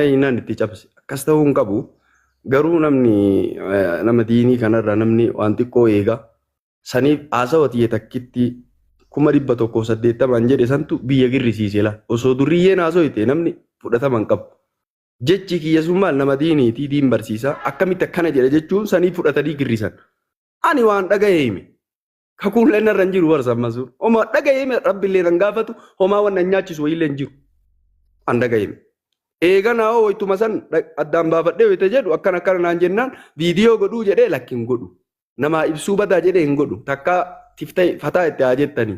inaan itti cabse akkas ta'uu hin qabu. Garuu namni nama diinii kanarra namni waan xiqqoo eega saniif haasawati takkitti 180 jedhe santu biyya girrisiise la osoo duriyyeen haasawite namni fudhataman qabu. Jechi kiyya sun maal nama diiniitii diin barsiisaa akkamitti akkana jedhe jechuun sanii fudhatanii girrisan. Ani waan dhaga'ee hime kakuulleen irra hin jiru warsa ammasuu oma dhaga'ee hime rabbiillee nan gaafatu homaa waan nyaachisu wayiillee hin jiru. An dhaga'ee hime. Eeganaa hoo ittuma san addaan baafadhee wayite jedhu akkana naan jennaan viidiyoo godhuu jedhee lakkin godhu. Namaa ibsuu badaa jedhee hin godhu. Takkaa tiftee fataa itti haa jettanii.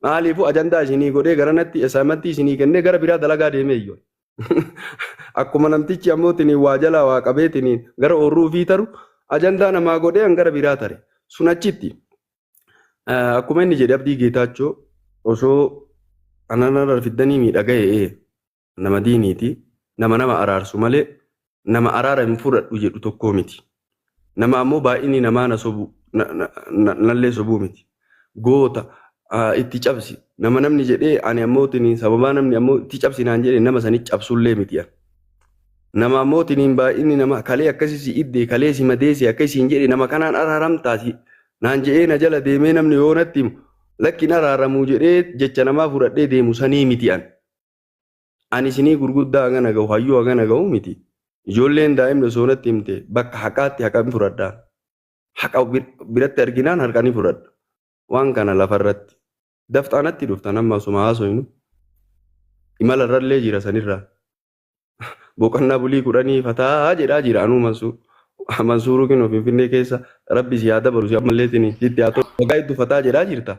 Maaliifuu ajandaa isinii godhee garanatti esaamatti isinii kennee gara biraa dalagaa deemee iyyoo. Akkuma namtichi ammoo tiniin waa jalaa waa qabee tiniin gara oorruu fi taru ajandaa namaa godhee gara biraa tare. Sun achitti akkuma inni jedhe Abdii Geetaachoo osoo ananarra fiddanii miidhaga'ee nama diiniiti. Nama araarsu malee nama araara hin fudhadhu jedhu tokkoo miti. Nama ammoo baay'inni namaa nallee sobuu miti. Goota itti cabsi nama namni jedhee ani ammoo tiniin sababaa namni ammoo itti cabsi naan jedhee nama sanii cabsullee miti. Nama ammoo tiniin baay'inni nama kalee akkasii si iddee kalee si madeessi akkasiin jedhee nama kanaan araaramtaasi naan jedhee na jala deemee namni yoo natti himu lakkin araaramuu jedhee jecha namaa fudhadhee deemu sanii miti. Ani isinii gurguddaa hagana gahu hayyuu hagana gahu miti. Ijoolleen daa'imni soonatti himte bakka haqaatti haqan fudhadhaa. Haqa biratti arginaan harkanii fudhadha. Waan kana lafarratti dafxaanatti dhuftan amma osuma haasoynu imalarrallee jira sanirraa. Boqonnaa bulii 10 fataa jedhaa jira anuu Mansuuruu kinoo Finfinnee keessa rabbi si haa dabalu si ammallee tini jitti haa ta'u waggaa hedduu fataa jedhaa jirta.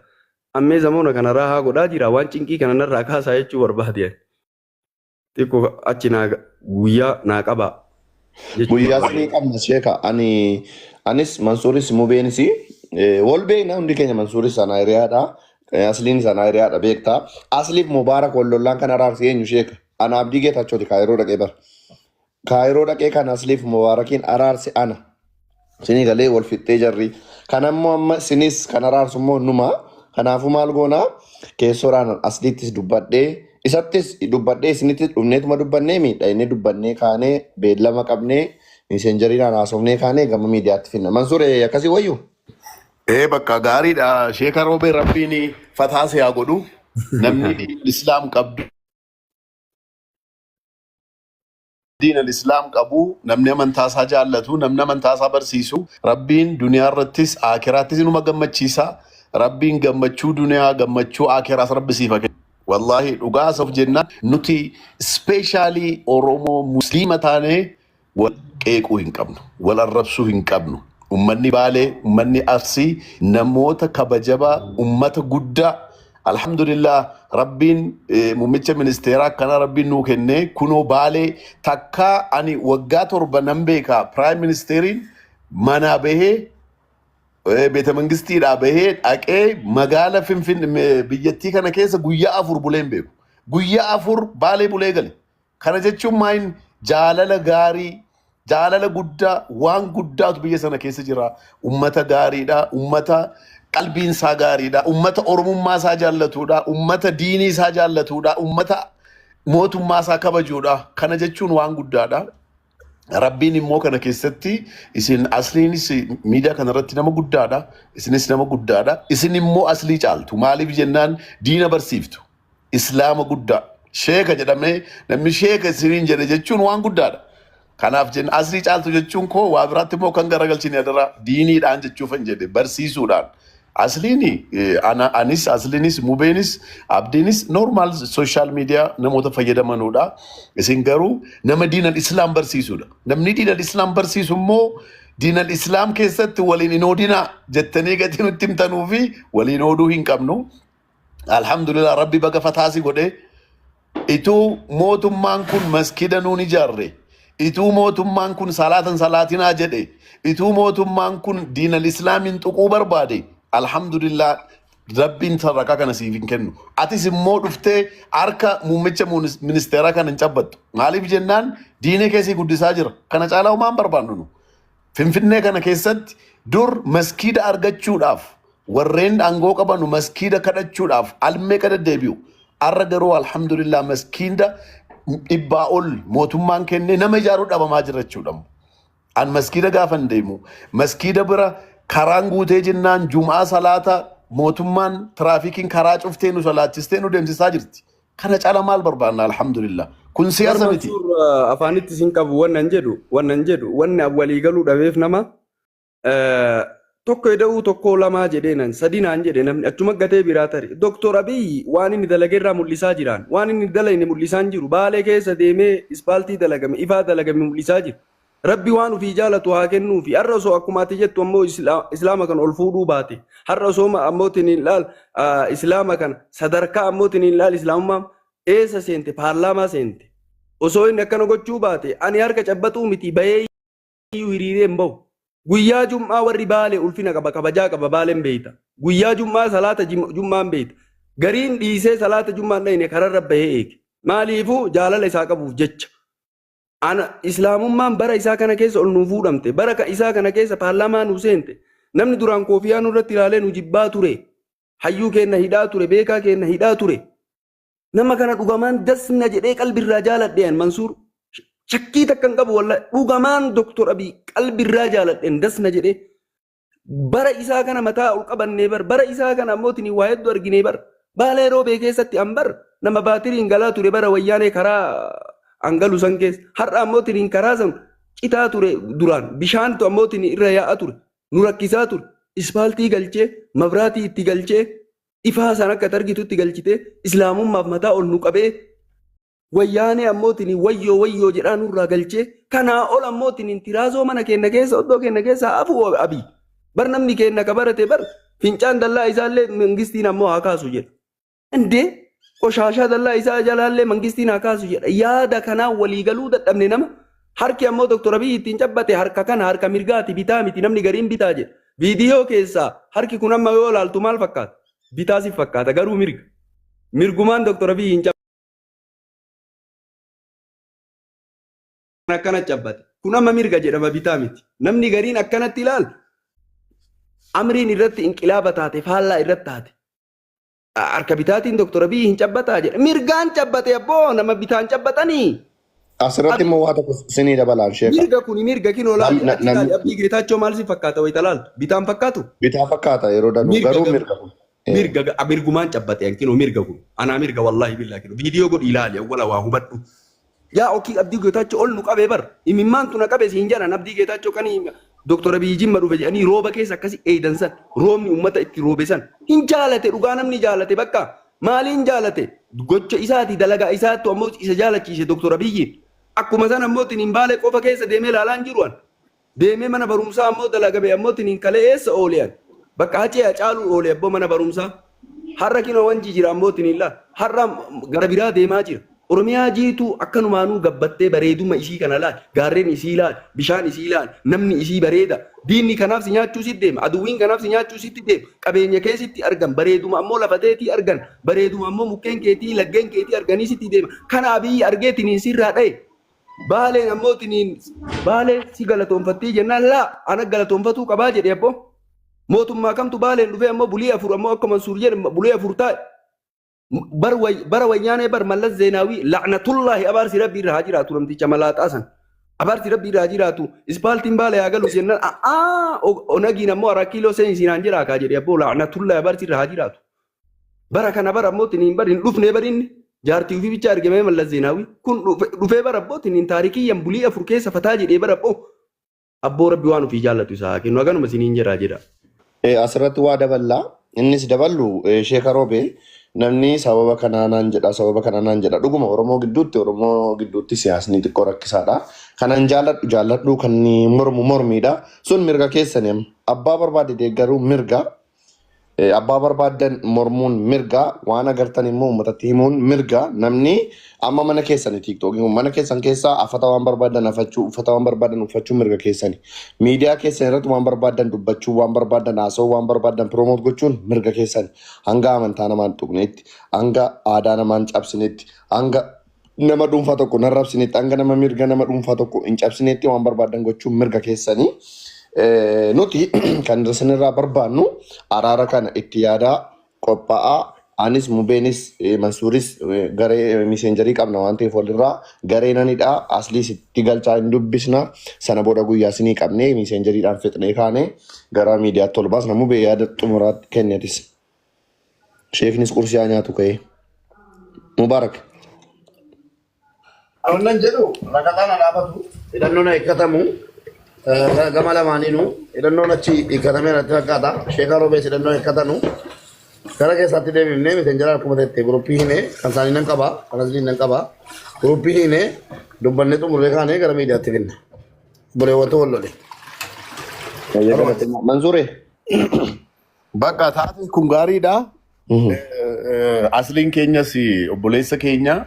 Ammee zamoona kanarraa haa godhaa jira waan cinqii kanarraa kaasaa jechuu barbaade. Xiqqoo achi guyyaa naa qabaa. Guyyaa sanii qabna sheeka. Anis Mansuuris Mubeenis wal beekna hundi keenya Mansuuris sana hiriyaadha. Asliin sana hiriyaadha beektaa. Asliif Mubaarak wallollaan kan araarsi eenyu sheeka. Ana Abdii Geetaachooti Kaayiroo dhaqee bara. Kaayiroo dhaqee kan Asliif Mubaarakiin araarsi ana. Sinii galee wal fixxee jarri. Kan ammoo amma sinis kan araarsu immoo numa. Kanaafuu maal goonaa keessoodhaan Asliittis dubbadhee isattis dubbadhee isinitti dhufneetuma dubbannee miidha inni dubbannee kaanee beellama qabnee miseenjariidhaan haasofnee kaanee gama miidiyaatti finna. Mansuuree akkasii wayyu? Bakka gaariidha. Sheeka Roobee Rabbiin fataase haa godhu. Namni Islaam qabdu. Diin Islaam qabu namni amantaasaa jaallatu namni amantaasaa barsiisu Rabbiin duniyaa irrattis akiraattis inuma gammachiisa. Rabbiin gammachuu duniyaa gammachuu akiraas Rabbi siifa kenna. Wallahi dhugaa saf jennaan nuti ispeeshaalii Oromoo Musliima taanee wal qeequu hin qabnu. Wal arrabsuu hin qabnu. Ummanni Baalee, ummanni Arsii namoota kabajabaa ummata guddaa alhamdulillah Rabbiin muummicha ministeeraa akkana Rabbiin nuu kennee kunoo Baalee takkaa ani waggaa 7 nan beekaa Prime Ministeriin manaa bahee beeta mangistiidhaa bahee dhaqee magaala Finfinnee biyyattii kana keessa guyyaa 4 buleen beeku. Guyyaa 4 Baalee bulee gale. Kana jechuun maayin jaalala gaarii jaalala guddaa waan guddaatu biyya sana keessa jira. Ummata gaariidha. Ummata qalbiin isaa gaariidha. Ummata oromummaa isaa jaallatudha. Ummata diinii isaa jaallatudha. Ummata mootummaa isaa kabajuudha. Kana jechuun waan guddaadha. Rabbiin immoo kana keessatti isin asliinis miidiyaa kanarratti nama guddaadha. Isinis nama guddaadha. Isin immoo aslii caaltu. Maaliif jennaan diina barsiiftu. Islaama guddaa. Sheeka jedhamee namni sheeka isiniin jedhe jechuun waan guddaadha. Kanaaf jenna aslii caaltu jechuun koo waa biraatti immoo kan garagalchine adara diiniidhaan jechuufan jedhe barsiisuudhaan. Asliini anis asliinis Mubeenis Abdiinis normal social media namoota fayyadamanudha. Isin garuu nama diinal Islaam barsiisudha. Namni diinal Islaam barsiisu immoo diinal Islaam keessatti waliin hin oodinaa jettanii gatii nutti himtanuu fi waliin ooduu hin qabnu. Alhamdulillah Rabbi baga fataasi godhe. Ituu mootummaan kun maskida nuun ijaarre. Ituu mootummaan kun salaatinaa jedhe. Ituu mootummaan kun diinal Islaamin tuquu barbaade. Alhamdulillah Rabbiin sarraqa kana siif hin kennu. Atis immoo dhuftee harka muummicha ministeeraa kan hin cabbattu. Maaliif jennaan diinee keessii guddisaa jira. Kana caalaa homaan barbaannu nu. Finfinnee kana keessatti dur maskiida argachuudhaaf warreen aangoo qabanu maskiida kadhachuudhaaf almee kadhaddeebi'u. Arra garuu alhamdulillah maskiida dhibbaa ol mootummaan kennee nama ijaaruu dhabamaa jira jechuudha. An maskiida gaafan deemu maskiida bira karaan guutee jennaan jumaa salaata mootummaan tiraafikiin karaa cuftee nu salaachistee nu deemsisaa jirti. Kana cala maal barbaanna alhamdulillah. Kun siyaasa miti. Afaanitti sin qabu wannan jedhu wanni awwalii galuu dhabeef nama tokko eda'uu tokko lamaa jedheenan sadinaan jedhe namni achuma gatee biraa tare. Doktor Abiyyi waan inni dalageerraa mul'isaa jiraan waan inni dalagni mul'isaan jiru baalee keessa deemee ispaaltii dalagame ifaa dalagame mul'isaa jiru. Rabbi waan ofii jaalatu haa kennuufi har'a osoo akkuma ati jettu ammoo islaama kan ol fuudhuu baate har'a osoo ammootiin ilaal islaama kan sadarkaa ammootiin ilaal islaamummaa eessa seente paarlaamaa seente osoo inni akkana gochuu baate ani harka cabbatuu miti bahee hiriiree hin bahu guyyaa jum'aa warri baalee ulfina qaba kabajaa qaba baaleen beeyta guyyaa jum'aa salaata jum'aan beeyta gariin dhiisee salaata jum'aan dhayne kararra bahee eege maaliifuu jaalala isaa qabuuf jecha. Ana islaamummaan bara isaa kana keessa ol nuu fuudhamte bara isaa kana keessa paarlaamaa nuu seente namni duraan koofiyaa nurratti ilaalee nu jibbaa ture hayyuu keenna hidhaa ture beekaa keenna hidhaa ture nama kana dhugamaan dasna jedhee qalbirraa jaaladheen Mansuur shakkii takka hin qabu wallahi dhugamaan Doktor Abiy qalbirraa jaaladheen dasna jedhee bara isaa kana mataa ol qabannee bara isaa kana ammootiin waa hedduu arginee baalee roobee keessatti ambar nama baatiriin galaa ture bara wayyaanee karaa angalu san keessa har'a ammootiin karaa san citaa ture duraan bishaantu ammootiin irra yaa'aa ture nu rakkisaa ture ispaaltii galchee mabraatii itti galchee ifaa san akka targitutti galchitee islaamummaaf mataa ol nu qabee wayyaanee ammootiin wayyoo jedhaa nurraa galchee kanaa ol ammootiin tiraasoo mana keenya keessa oddoo keenya keessa afuu Abiy bar namni keenya ka barate fincaan dallaa isaallee mangistiin ammoo haa kaasu jedha indee qoshashaa dallaa isaa jalaallee mangistiin haa kaasu jedha yaada kanaa waliigaluu dadhabne nama harki ammoo Doktor Abiy ittiin cabbate harka kana harka mirgaati bitaa miti namni gariin bitaa jedha viidiyoo keessaa harki kun amma yoo ilaaltu maal fakkaata bitaa si fakkaata garuu mirgumaan Doktor Abiy hin akkana cabbate kun amma mirga jedhama bitaa miti namni gariin akkanatti ilaal amriin irratti inqilaaba taate faallaa irratti taate. Harka bitaatiin Doktor Abiy hin cabbataa jedha mirgaan cabbate abboo nama bitaan cabbatanii. Asirratti immoo waa tokko sinii dabalaan sheeka. Mirga kuni mirga kinoo laal Abdii Geetaachoo maal si fakkaata wayita laaltu bitaan fakkaatu. Bitaa fakkaata yeroo danuu garuu mirga kun. Mirgumaan cabbate kinoo mirga kun anaa mirga wallaahi billaa kinoo viidiyoo godhi ilaali awwala waa hubadhu. Yaa okii Abdii Geetaachoo ol nu qabee imimmaan tuna qabee siin jedhan Abdii Geetaachoo kanii Doktor Abiy jimma dhufe jedhanii rooba keessa akkasi eedansan roobni uummata itti roobe san hin jaalate dhugaa namni jaalate bakka maaliin jaalate gocha isaati dalagaa isaattu ammoo isa jaalachiise Doktor Abiy akkuma san ammootiin hin baalee qofa keessa deemee laalaan jiruan deemee mana barumsaa ammoo dalagame ammootiin hin kalee eessa oolean bakka hacee hacaaluu oolee abboo mana barumsaa har'a kinoo wanji jira ammootiin hin laal har'a gara biraa deemaa jira. Oromiyaa jiitu akkanumaanuu gabbattee bareeduma isii kana laal gaarreen isii laal bishaan isii laal namni isii bareeda diinni kanaaf si nyaachuu sitti deema aduwwiin kanaaf si nyaachuu sitti deema qabeenya keessitti argan bareeduma ammoo lafateetii argan bareeduma ammoo mukkeen keetii laggeen keetii arganii sitti deema kana Abiy argeetiniin sirraa dha'e baaleen ammootiniin baalee si galatoonfattii jennaan laa ana galatoonfatuu qabaa jedhe abboo mootummaa kamtu baaleen dhufee ammoo bulii afur ammoo akka Mansuur jedhe bulii afur taa'e. bara wayyaanee Mallas Zeenaawii la'natullaahi abaarsi rabbii irraa haa jiraatu namticha malaaxaasan abaarsi rabbii irraa haa jiraatu ispaaltiin baalee haa galu jennaan onagiin ammoo 4 kiiloo seensinaan jiraa kaa jedhe abboo la'natullaahi abaarsi irraa haa jiraatu bara kana ammootiin hin dhufnee inni jaartii ofii bicha argamee Mallas Zeenaawii kun dhufee ammootiin hin taarikiyyan bulii afur keessa fataa jedhee abboo rabbi waan ofii jaallatu isaa haa kennu aganuma isiniin jedhaa. Asirratti waa daballaa innis daballu Sheeka Roobee namni sababa kanaan jedha dhuguma Oromoo gidduutti siyaasni xiqqoo rakkisaadha. Kanan jaalladhu kan mormiidha. Sun mirga keessanii abbaa barbaade deeggaruu mirga abbaa barbaadan mormuun mirga waan agartan immoo uummatatti himuun mirga namni amma mana keessanii tiiktookiin mana keessan keessaa afata waan barbaadan afachuu uffata waan barbaadan uffachuu mirga keessanii miidiyaa keessan irratti waan barbaadan dubbachuu waan barbaadan haasa'uu waan barbaadan piroomoot gochuun mirga keessanii hanga amantaa namaan tuqneetti hanga aadaa namaan cabsineetti hanga nama dhuunfaa tokko narrabsineetti hanga nama mirga nama dhuunfaa tokko hin cabsineetti waan barbaadan gochuun mirga keessanii. Nuti kan isinirraa barbaannu araara kana itti yaadaa qophaa'aa anis mubeenis mansuuris garee miseenjarii qabna waan ta'eef walirraa garee nanidha aslii sitti galchaa hin dubbisna sana booda guyyaa sinii qabnee miseenjariidhaan fixnee kaane gara miidiyaatti ol baasna mubee yaada xumuraatti kennetis sheeknis qursiyaa nyaatu ka'ee mubaarak. Awwalan jedhu rakataan dhaabatu hidhannoon eeggatamu gama lamaaniinuu hidhannoon achi eeggatamee irratti fakkaata sheekaa roobees hidhannoo eeggatanu gara keessaatti deemnee miseenjara akkuma ta'e guruppii hinee kan isaanii nan qaba kan asliin nan qaba guruppii hinee dubbannee xumurree kaanee gara miidiyaatti finna buleewwanta wallole. Mansuure. Bakka taate kun gaariidha. Asliin keenyas obboleessa keenya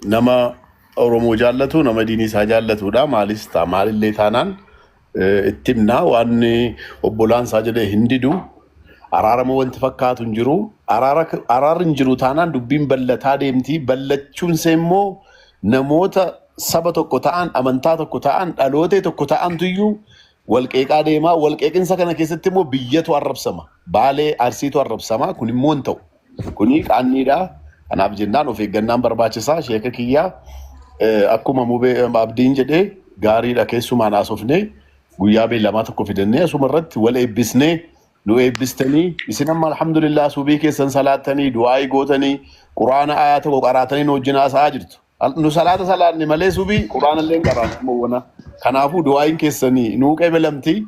nama Oromoo jaallatu nama diinii isaa jaallatudha. Maalis ta'a maalillee taanaan itti himna waan obbolaan isaa jedhee hin didu. Araarama wanti fakkaatu hin jiru. Araarri hin jiru taanaan dubbiin ballataa deemti. Ballachuunsa immoo namoota saba tokko ta'an, amantaa tokko ta'an, dhalootee tokko ta'antuyyuu walqeeqaa deemaa. Walqeeqinsa kana keessatti immoo biyyatu arrabsama. Baalee Arsiitu arrabsama. Kun immoo hin ta'u. Kuni qaanniidha. Kanaaf jennaan of eeggannaan barbaachisaa. Sheeka kiyyaa akkuma mubee abdiin jedhee gaariidha keessumaan haasofnee guyyaa beellamaa tokko fidannee asuma irratti wal eebbisnee nu eebbistanii isin amma alhamdulillah subii keessan salaattanii du'aa'ii gootanii quraana aayaa tokko qaraatanii nu wajjin haasa'aa jirtu. Nu salaata salaanne malee subii quraana illee qaraatu mo'wana. Kanaafuu du'aa'iin keessanii nuu qeebalamtii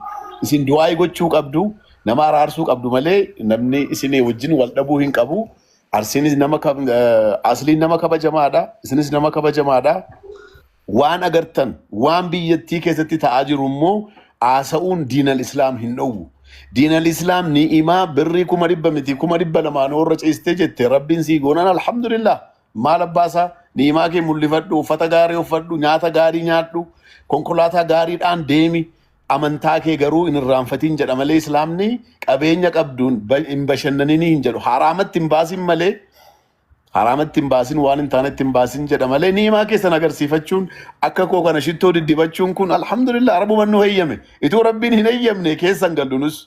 isin du'aa'ii gochuu qabdu nama araarsuu qabdu malee namni isinii wajjin wal dhabuu hin qabu. Arsiinis nama asliin nama kabajamaadha. Isinis nama kabajamaadha. Waan agartan waan biyyattii keessatti ta'aa jiru immoo haasa'uun diinal islaam hin dhowwu. Diinal islaam ni'imaa birrii 100 miti 200 warra ciistee jette rabbiin sii goonan alhamdulillah. Maal abbaasaa ni'imaa kee mul'ifadhu uffata gaarii uffadhu nyaata gaarii nyaadhu konkolaataa gaariidhaan deemi. Amantaa kee garuu hin irraanfatiin jedha malee islaamni qabeenya qabduun hin bashannanini hin jedhu haraamatti hin baasin malee haraamatti hin baasin waan hin taanetti hin baasin jedha malee ni'imaa keessan agarsiifachuun akka koo kana shittoo diddibachuun kun alhamdulillah rabbuman nu heeyyame ituu rabbiin hin heeyyamne keessan gallunus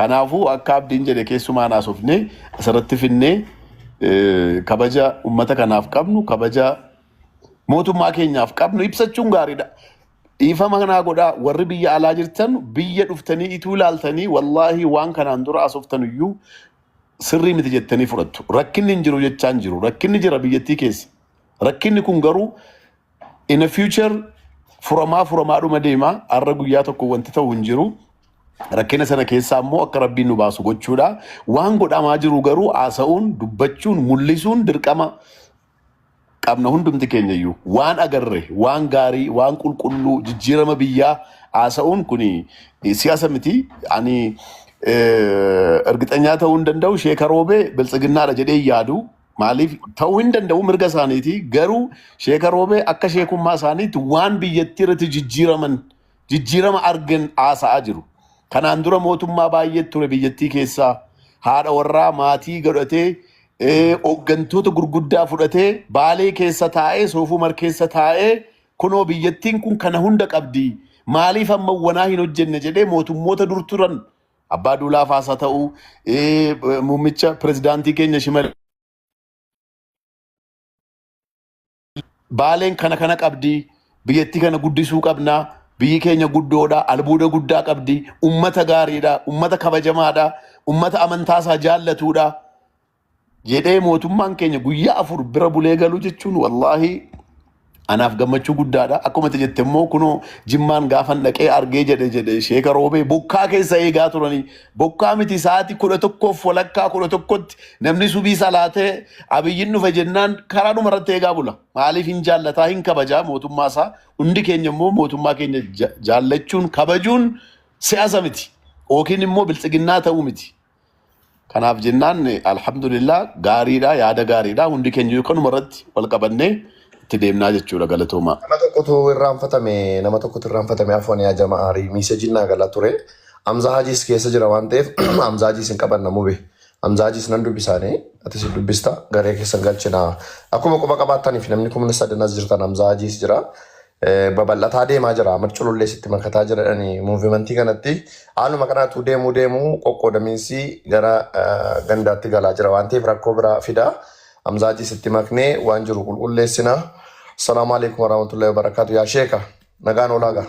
kanaafuu akka abdiin jedhe keessumaan haasofne asirratti finnee kabaja ummata kanaaf qabnu kabaja mootummaa keenyaaf qabnu ibsachuun gaariidha. Ifama kanaa godhaa warri biyya alaa jirtan biyya dhuftanii ituu ilaaltanii wallaahi waan kanaan dura asoftan iyyuu sirrii miti jettanii fudhattu. Rakkinni hin jiru jechaa hin jiru. Rakkinni jira biyyattii keessa. Rakkinni kun garuu in a future furamaadhuma deema. Har'a guyyaa tokko wanti ta'u hin jiru. Rakkina sana keessaa immoo akka rabbiin nu baasu gochuudha. Waan godhamaa jiru garuu haasa'uun, dubbachuun, mul'isuun dirqama qabna hundumti keenya iyyuu waan agarre waan gaarii waan qulqulluu jijjiirama biyyaa haasa'uun kuni siyaasa miti ani ergixanyaa ta'uu hin danda'u sheeka roobee biltsiginnaadha jedhee yaadu maaliif ta'uu hin danda'u mirga isaaniiti garuu sheeka roobee akka sheekummaa isaaniitti waan biyyattii irratti jijjiirama argan haasa'aa jiru. Kanaan dura mootummaa baay'ee ture biyyattii keessaa haadha warraa maatii godhatee hooggantoota gurguddaa fudhatee baalee keessa taa'ee soofumar keessa taa'ee kunoo biyyattiin kun kana hunda qabdi maaliif amma wanaa hin hojjenne jedhee mootummoota dur turan abbaa duulaa faasaa ta'uu muummicha pirezidaantii keenya shimal baaleen kana qabdi biyyattii kana guddisuu qabnaa biyyi keenya guddoodha albuuda guddaa qabdi ummata gaariidha ummata kabajamaadha ummata amantaasaa jaallatuudha. Jedhee mootummaan keenya guyyaa 4 bira bulee galuu jechuun wallaahi anaaf gammachuu guddaadha. Akkuma jette immoo kunoo jimmaan gaafan dhaqee argee jedhe sheeka roobee bokkaa keessa eegaa turanii bokkaa miti sa'aatii 11 walakkaa 11tti namni subii salaatee abiyyiin dhufe jennaan karaa dhuma irratti eegaa bula. Maaliif hin jaallataa hin kabajaa mootummaa isaa hundi keenya immoo mootummaa keenya jaallachuun kabajuun siyaasa miti yookiin immoo biltsiginnaa ta'uu miti. Kanaaf jennaan alhamdulillah gaariidha yaada gaariidha hundi keenya kanuma irratti wal qabannee itti deemnaa jechuudha galatooma. Nama tokkotu irraanfatame afaan yaa jama'aarii miisejii naa galaa ture. Hamza Hajiis keessa jira waan ta'eef Hamza Hajiis hin qabanna mube. Hamza Hajiis nan dubbisaanii atis dubbista garee keessan galchina. Akkuma quba qabaataniif namni kumni sadanas jirtan Hamza Hajiis jira. babal'ataa deemaa jira. Marculullee sitti makataa jirani muuvimentii kanatti haaluma kanaatu deemuu qoqqoodamiinsi gara gandaatti galaa jira waan ta'eef rakkoo biraa fida. Hamzaajii sitti maknee waan jiru qulqulleessina. Assalaamu alaikum warahmatullahi wabarakatuh. Yaa sheeka nagaan olaagaa.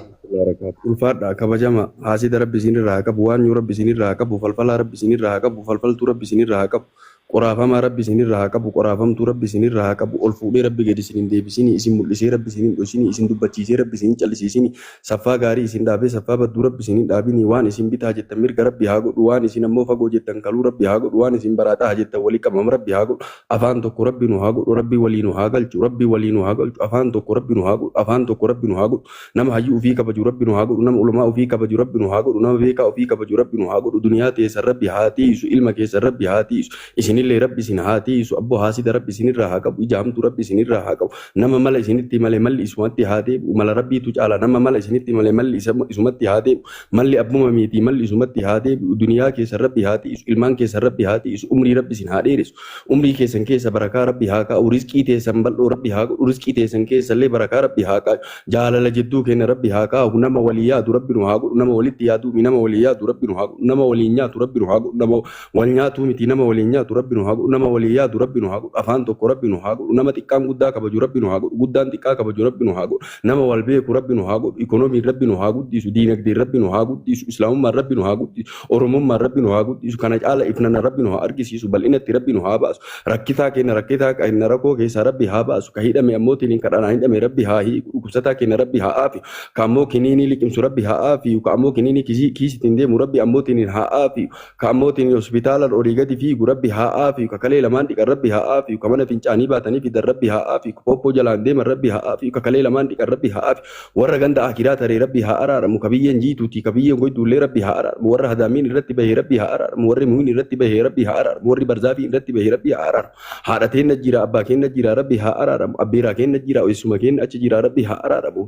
Ulfaadha kabajama haasida rabbi isinirraa qabu waan yoo rabbi isinirraa qabu falfala rabbi isinirraa qabu falfaltuu rabbi isinirraa qabu qoraafama rabbi isinirraa qabu qoraafamtuu rabbi isinirraa qabu ol fuudhee rabbi gadi isin deebisini isin mul'isee rabbi isin dhosini isin dubbachiisee rabbi isin callisisini saffaa gaarii isin dhaabee saffaa badduu rabbi isin dhaabini waan isin bitaa jettan mirga rabbi haa godhu waan isin ammoo fagoo jettan kaluu rabbi haa godhu waan isin baraataa jettan walii qabam rabbi haa godhu afaan tokko rabbi nu haa godhu rabbi walii nu haa galchu rabbi walii nu haa galchu afaan tokko rabbi nu haa godhu afaan tokko rabbi nu haa godhu nama hayyuu ofii kabaju rabbi nu haa godhu nama ulamaa ofii kabaju rabbi nu haa godhu nama beekaa ofii kabaju rabbi nu haa godhu duniyaa teessan rabbi haa tiisu ilma keessan rabbi haa tiisu isinillee rabbi isin haa tiisu abboo haasida rabbi isinirraa haa qabu ijaamtu rabbi isinirraa haa qabu nama mala isinitti malee malli isumatti haa deebi'u mala rabbiitu caala nama mala isinitti malee malli isumatti haa deebi'u malli abbuma miitii malli isumatti haa deebi'u duniyaa keessan rabbi haa tiisu ilmaan keessan rabbi haa tiisu umrii rabbi isin haa dheeressu umrii keessan keessa barakaa rabbi haa kaa'u rizqii teessan bal'oo rabbi haa godhu rizqii teessan keessallee barakaa rabbi haa kaa'u jaalala jidduu keenya rabbi haa kaa'u nama walii yaadu rabbi nu haa godhu nama walitti yaadu nama walii yaadu rabbi nu haa godhu nama waliin nyaatu rabbi nu haa godhu nama wal nyaatu miti nama waliin nyaatu rabbi nu haa godhu nama walii yaadu rabbi nu haa godhu afaan tokko rabbi nu haa godhu nama xiqqaan guddaa kabaju rabbi nu haa godhu guddaan xiqqaa kabaju rabbi nu haa godhu nama wal beeku rabbi nu haa godhu ikoonomiin rabbi nu haa guddisu diinagdeen rabbi nu haa guddisu islaamummaan rabbi nu haa guddisu oromummaan rabbi nu haa guddisu kana caala ifnana rabbi nu haa argisiisu bal'inatti rabbi nu haa baasu rakkitaa keenya rakkoo keessaa rabbi haa baasu ka hidhame ammootiin kadhanaa hidhame rabbi haa hiiku dhukkubsataa keenya rabbi haa aafi ka ammoo kiniinii liqimsu rabbi haa aafi ka ammoo kiniinii kiisitiin deemu rabbi ammootiin haa aafi ka ammootiin hospitaalaan olii gadi fiigu rabbi haa aafi ka kalee lamaan dhiqan rabbi haa aafi ka mana fincaanii baatanii fidan rabbi haa aafi ka poppoo jalaan deeman rabbi haa aafi ka kalee lamaan dhiqan rabbi haa aafi warra ganda akiraa taree rabbi haa araaramu ka biyyeen jiituuti ka biyyeen goytuullee rabbi haa araaramu warra hadaamiin irratti bahee rabbi haa araaramu warri muhiin irratti bahee rabbi haa araaramu warri barzaafii irratti bahee rabbi haa araaramu haadha teenna jira abbaa keenna jira rabbi haa araaramu abbeeraa keenna jira eessuma keenna achi jira rabbi haa araaramu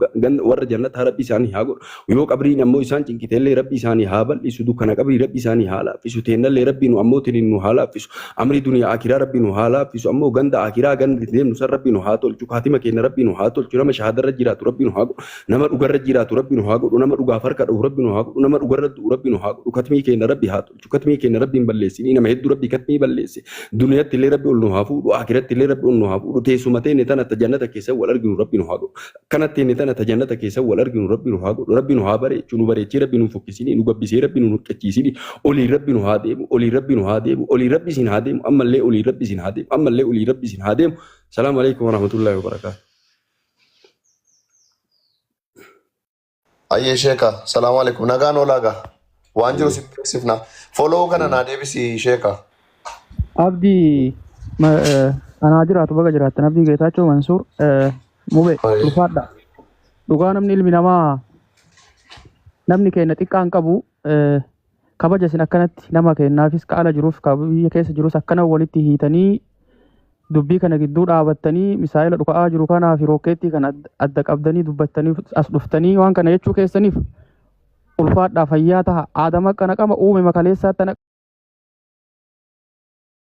warra jannata rabbi isaanii haa godhu yoo qabriin ammoo isaan cinkiteellee rabbi isaanii haa bal'isu dukkana qabrii rabbi isaanii haa laaffisu teennallee rabbi nu ammootiin nu haa laaffisu amri duniyaa akiraa rabbi nu haa laaffisu ammoo ganda akiraa ganda deemnu san rabbi nu haa tolchu kaatima keenya rabbi nu haa tolchu nama shahaadarra jiraatu rabbi nu haa godhu nama dhugarra jiraatu rabbi nu haa godhu nama dhugaaf harka dhahu rabbi nu haa godhu nama dhugarra du'u rabbi nu haa godhu katimii keenya rabbi haa tolchu katimii keenya rabbi hin balleessini nama hedduu rabbi katimii balleesse duniyatti illee rabbi ol nu haa fuudhu akiratti illee rabbi ol nu haa fuudhu teessuma teenne tana ta jannata keessa wal arginu rabbi nu haa godhu kanatti teenne tana ta jannata keessa wal arginu rabbi nu haa godhu rabbi nu haa bareechu nu bareechee rabbi nu fokkisini nu gabbisee rabbi nu nuqqachiisini olii rabbi nu haa deemu olii rabbi nu haa deemu olii rabbi isin haa deemu ammallee olii rabbi isin haa deemu ammallee olii rabbi isin haa deemu salaamu alaikum warahmatullahi wabarakaatu. Ayyee sheeka salaamu alaikum nagaan olaagaa waan jiru sitti beeksifna foloo kana naa deebisi sheeka. Abdii anaa jiraatu baga jiraattan Abdii Geetaachoo Mansuur mube ulfaadha dhugaa namni ilmi namaa namni keenya xiqqaan qabu kabaja isin akkanatti nama kennaafis ka ala jiruuf ka biyya keessa jirus akkana walitti hiitanii dubbii kana gidduu dhaabattanii misaa'ila dhuka'aa jiru kanaa fi rookeettii kana adda qabdanii dubbattanii as dhuftanii waan kana jechuu keessaniif ulfaadhaa fayyaa taha aadama akkana qaba uume makaleessaatti